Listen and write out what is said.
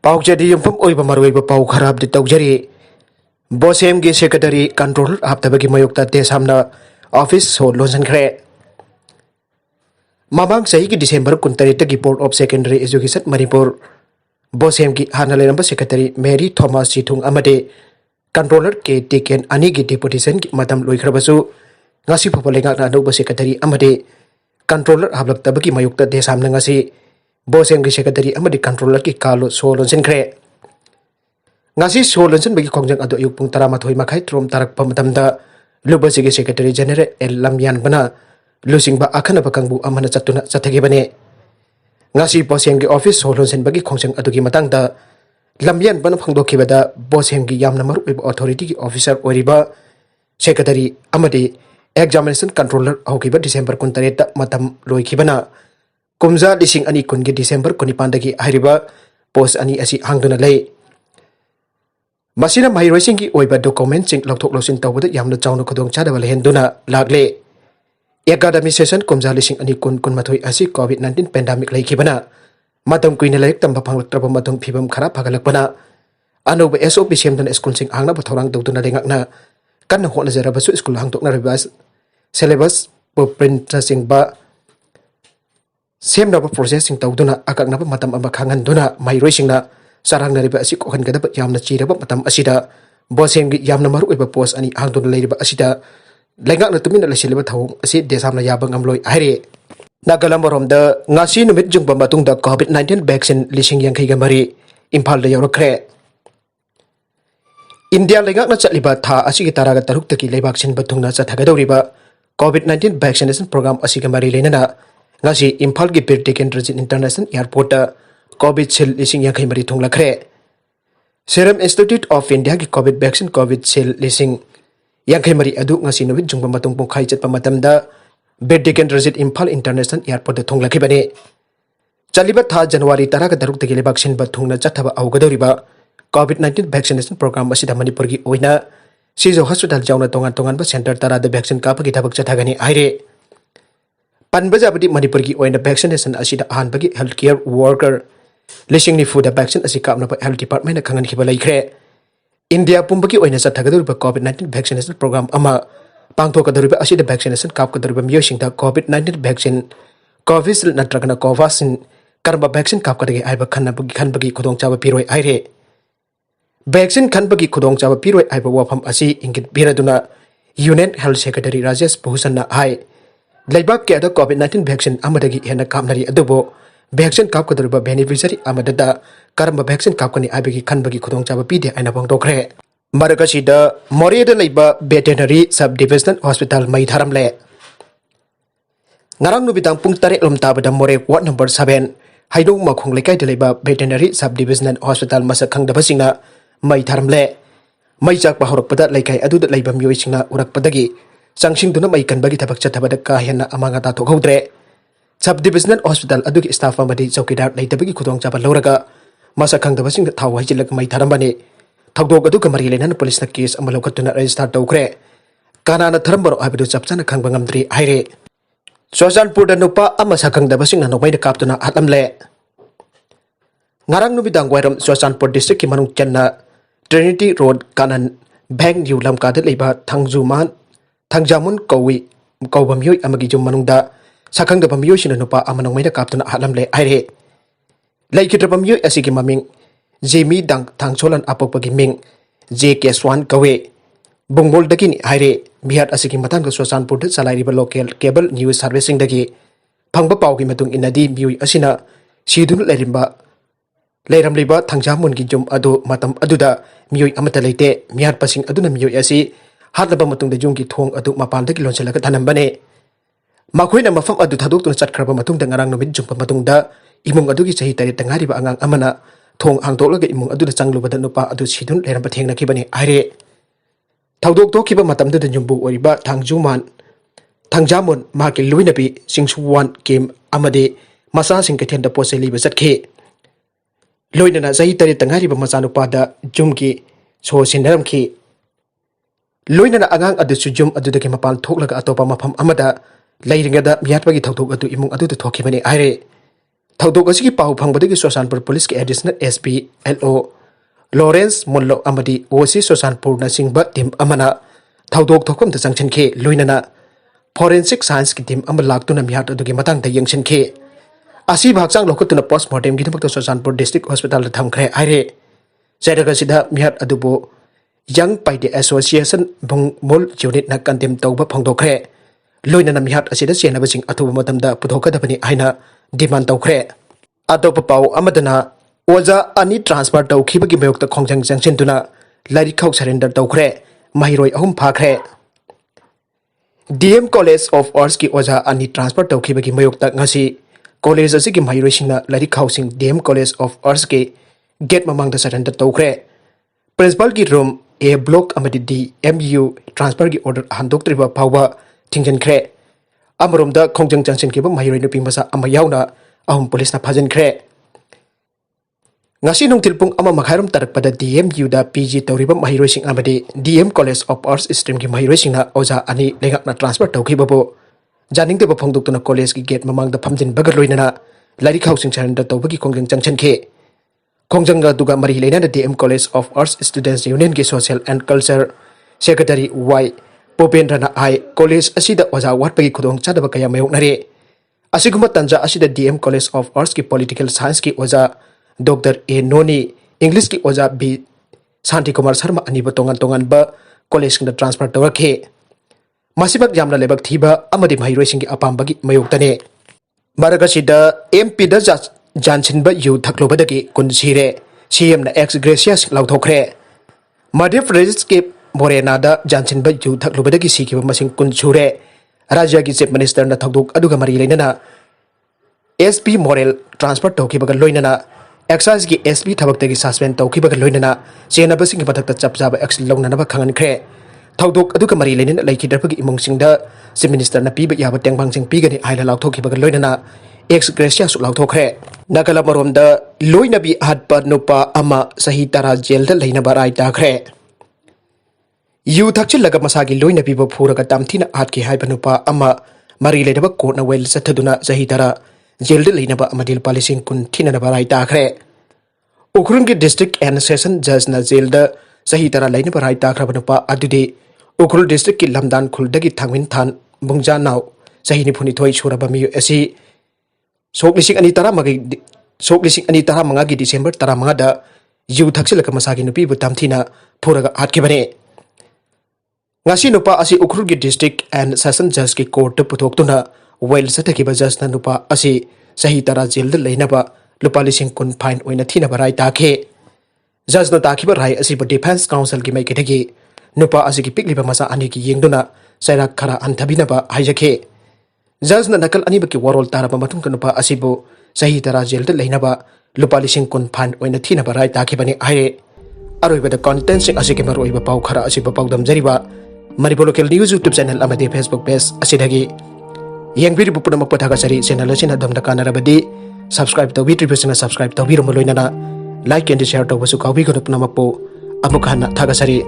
पाउचेदी युमफम ओइबा मरोइबा पाउ खराब दि तौजरी बोसेम की सेक्रेटरी कंट्रोलर हापतबगी मयुक्ता देसामना ऑफिस सो लोजनखरे ममांग सही की दिसंबर 29 की board of secondary education Manipur BOSEM की हाना लेनब सेक्रेटरी मेरी थॉमस चिथुंग अमदे कंट्रोलर के टिकेन अनि की डिपुटेशन की मतम लोइखरबसु ngasi popolenga na no secretary amade controller hablaktabagi mayukta desamna ngasi bosem gi secretary amade controller ki kalo solon sinkhre ngasi solon sin bagi khongjang ado ayuk pung 13 makhai trom tarak pamatamda lubasi gi secretary general el lamyan bana lusingba akhana bakangbu amana chatuna chathagi bane ngasi bosem gi office solon sin bagi khongjang ado gi matangda lamyan bana phangdokhibada bosem gi yamna maru authority ki officer oriba secretary amade examination controller hokiba December 28 matam loikibana kumza dising ani kun gi December 19 dagi ahriba post ani asi hangduna lei masina mai roising gi oiba document sing lokthok losin tawbada yamna chawna khodong chadaba lehenduna lagle academic session kumza dising ani kun mathoi asi covid 19 pandemic leikibana matam kuina laik tamba phanglaktraba matung phibam khara phagalakpana anoba SOP semdana school sing hangna bathorang dawduna lengakna kan hona jarabasu school hangtokna rabas syllabus printing ba semna ba processing tawduna akakna ba matam aba khangan duna mai roisingna sarang nariba asi kokhan gada yamna chiraba matam asida bosem gi yamna maru iba post ani hangduna leiriba asida lengakna tumina lesilba thawung asi desamna yaba ngamloi ahre nagalamborom da ngasi numit jungba matung da covid 19 vaccine lising yang kai ga mari imphal da yorokre India lengakna chatliba tha asigi taraga taruk taki leibak sin bathungna chathagadoriba COVID-19 vaccination program asiga mari lenana ngasi imphal gi bir taken region international airport ta Covishield lising yakai mari thunglakre Serum Institute of India gi COVID vaccine Covishield lising yakai mari adu ngasi novit jungba matung pungkhai chatpa matamda bir taken region imphal international airport ta thunglakibane chaliba tha January taraga daruk tagi lebak sin bathungna chathaba augadoriba COVID-19 vaccination program asida Manipur gi oina Sijo hospital jauna tongan ba center tara da vaccine ka pagi thabak chathagani aire panbajabadi Manipur gi oina vaccination asida ahan bagi healthcare worker lising ni food vaccine asika na health department na khangan khiba laikre India pumbagi oina chathagador ba COVID-19 vaccination program ama pangthokador ba asida vaccination kap kador ba miyosing da COVID-19 vaccine Covishield natragana Covaxin karba vaccine kap kadagi aiba khanbagi khudong chaba piroi aire Vaccine khanbagi khudong chaba piroi aiba wafam asi ingit biraduna Union Health Secretary Rajesh Bhushan na hai laibak ke ada COVID-19 vaccine amadagi hena kamnari adubo vaccine kap kadurba beneficiary amadada karamba vaccine kap kani aibagi khanbagi khudong chaba pide aina bangdokre maragasi da Mioi da laiba Veterinary Sub Divisional Hospital mai thramle ngarang nubitang pung 3 lom tabada Mioi ward number 7 haidong makhong lekai da laiba Veterinary Sub Divisional Hospital Sakhangdaba singna mai thramle mai chak bahorak pada laikai adu da laiba Mioi singna urak padagi sangsing duna mai kanbagi thabak chathabada ka hena amanga ta thokhodre sub divisional hospital adu ki staff amadi chowkidar leitabagi khudong chaba loraga Sakhangdaba sing thau hajilak mai tharambani thagdog adu kamari lenan police na case amalokatuna register tawkhre kana na tharambaro abidu chapchana khangba ngamdri haire Sojanpur da Nupa Sakhangdaba sing na Nongmeina kaptuna Hatlamle ngarang nubidang wairam Sojanpur district ki manung channa Trinity Road kanan Bank New Lamka da leiba Thangjamun Kawba Mioi amagi jum manungda Sakhangdaba Mioi sina Nupa Nongmeina kaptuna Hatlamle aire laikitraba Mioi asigi maming Jemi dang thangcholan apokpagi ming JK1 kawe Bongbol dagini aire bihat asigi matang Sojanpur da salairiba local cable news servicing dagi phangba pawgi matung inadi Mioi asina sidun leiramliba Thangjamun gi jum adu matam aduda Mioi amata leite mihat pasing aduna Mioi asi hatlaba matung da jum gi thong adu mapan dagi lonchalaga thanambane makhoina mafam adu thadok tuna chatkraba matung da ngarang numit jumpa matung da imung adu gi chahi tari tangari ba angang amana thong hangtolaga imung adu da changluba da Nupa adu sidun leiramba thengna kibani aire thawdok to kiba matam da jumbu oriba Thangjamun maki luinabi singsuwan kim amade masa singkathen da poseli ba chatke loinana zahi tari tangari ba machanupa da jumki so sinaramki loinana angang adu sujum adu da mapan thoklaga atopa mafam amada leiringada miyatbagi thawdok adu imung adu da thokhibani aire थौदोक असि पाउ फंगबदगी Sosanpur police के additional SP LO Lawrence मुल्लो अमदी OC Sosanpur न सिंगबा team अमना थौदोक थोकम द संगछनखे लोइनना फोरेंसिक साइंस की टीम अम लाक्तुना मियाट अदुगी मतंग द यंगछनखे असि भागचांग लोखतुना पोस्टमार्टम गी थमक सोसानपुर डिस्ट्रिक्ट हॉस्पिटल थमखरे आइरे जैरगसिदा मियाट अदुबो यंग पाइडे एसोसिएशन बुंगमोल यूनिट न कंडेम तौबा फंगदोखरे लोइनना मियाट असिदा चेनबसिंग अथुबा मतमदा पुथोकदबनी हाइना डिमांड तौखरे अतोप पाउ अमदना ओजा अनि ट्रांसफर तौखिबगी मयोक्त खोंजंग जंगसिनतुना लाइरिखौ सरेंडर तौखरे महिरोय अहुम फाखरे DM कॉलेज ऑफ आर्ट्स की ओजा अनि ट्रांसफर तौखिबगी मयोक्त ngasi कॉलेज असि की महिरोयसिंगना लाइरिखौसिंग DM कॉलेज ऑफ आर्ट्स के गेट ममांगदा सरेंडर तौखरे प्रिंसिपल की रूम A ब्लॉक अमदि DMU ट्रांसफर की ऑर्डर हांदोक्त्रिबा फावबा थिंजनखरे अमरोमदा खोंजंग जंगसिनखिबा महिरोय नुपी मसा अमा यावना अहुम पुलिसना फाजनखरे ngasi nungtil pung ama makhairam tarakpada DMU da PG tawriba mahiroising amadi DM College of Arts stream ki mahiroising na oja ani lengakna transfer tawkhibabo janingte ba phongdoktuna college ki gate mamangda phamjin bagaloinana larik housing surrender tawbagi khongjang changchanke khongjanga duga mari leinana DM College of Arts Students Union ki Social and Culture Secretary Y Popendrana ai college asida oja watpagi khudong chadaba kaya mayoknare asiguma tanja asida DM College of Arts ki political science ki oja Dr. A. Noni English की ओजा B. Shanti Kumar Sharma अनिब तोंगन तोंगन ब college की transfer तौरखे मासिबक यामना लेबक थीबा अमदि महिरोइसिंग की अपामबगी मयोक्तने मरगसिदा MP दा जानसिन ब you थकलोबदगी कुन सिरे CM ना Ex-gratia Laothokkhre मध्य प्रदेश के मोरेना दा जानसिन ब यू थकलोबदगी सीखिबा मसिंग कुन छुरे राज्य की चीफ मिनिस्टर ना थकदोक अदुगा मरी लेनना SP मोरेल ट्रांसफर तौखिबगा लोइनना Excise की SP थबक्तगी सस्पेंड तौखिबगा लोइनना चेनबसिंग की मथक्ता चपचाबा एक्शन लौननबा खंगनखरे थौदोक अदुगा मरी लेनना लैखिदरबगी इमुंगसिंगदा चीफ मिनिस्टर ना पीबा याबा टेंगबांगसिंग पीगनी हाइला लाउथोखिबगा लोइनना Ex-gratia लाउथोखरे नकला मरोमदा लोइनबी hatpa Nupa अमा chahi 10 जेल दा लैनबा राय ताखरे यू thkchillaga masagi लोइनबी बो फुरगा तामथिना हाटकी हाइबा Nupa अमा मरी लेदबा कोर्टना वेल सथदुना chahi 10 जेल दा लैनबा अमदिल पालिसिंग कुन थिननबा राय ताखरे Ukhrul की डिस्ट्रिक्ट एंड सेशन जज ना जेल दा chahi 10 लैनबा राय ताखरबा Nupa अदुदि Ukhrul डिस्ट्रिक्ट की लमदान खुलदगी थांगमिन थान बुंगजा नाव chahi 92 सुरबा मियो एसी सोकलिसिंग अनि तरा मंगा की डिसेंबर 15 दा यू thkchillaga Masagi Nupi बु तामथिना फुरगा हाटखिबने ngasi Nupa asi Ukhrul की डिस्ट्रिक्ट एंड सेशन जज की कोर्ट पुथोक्तुना वेल सथखिबा जज ना Nupa asi chahi 10 जेल दा लैनबा लुपा लिसिंग कुन फाइन ओइना थिनबा राय ताखे जज ना ताखिबा राय asi डिफेंस काउंसिल की माइकेदगी Nupa asi की पिकलिबा मसा अनि की येंगदुना सैरा खरा अंथबिनबा हाइजखे जज ना नकल अनिब की वरोल तारबा मतुंग Nupa asibu chahi 10 जेल दा लैनबा लुपा लिसिंग कुन फाइन ओइना थिनबा राय ताखिबने हाइरे अरोइबदा कंटेंट सिंग asi के मरोइबा पाउ खरा asiba पाउदम जरिबा Manipur local news YouTube channel amadi Facebook page asidagi yengbiru punamak pathakasari channel asina damda kanarabadi subscribe to bitribusina subscribe to biru maloinana like and share to basu kawi gono punamakpo amukhana thakasari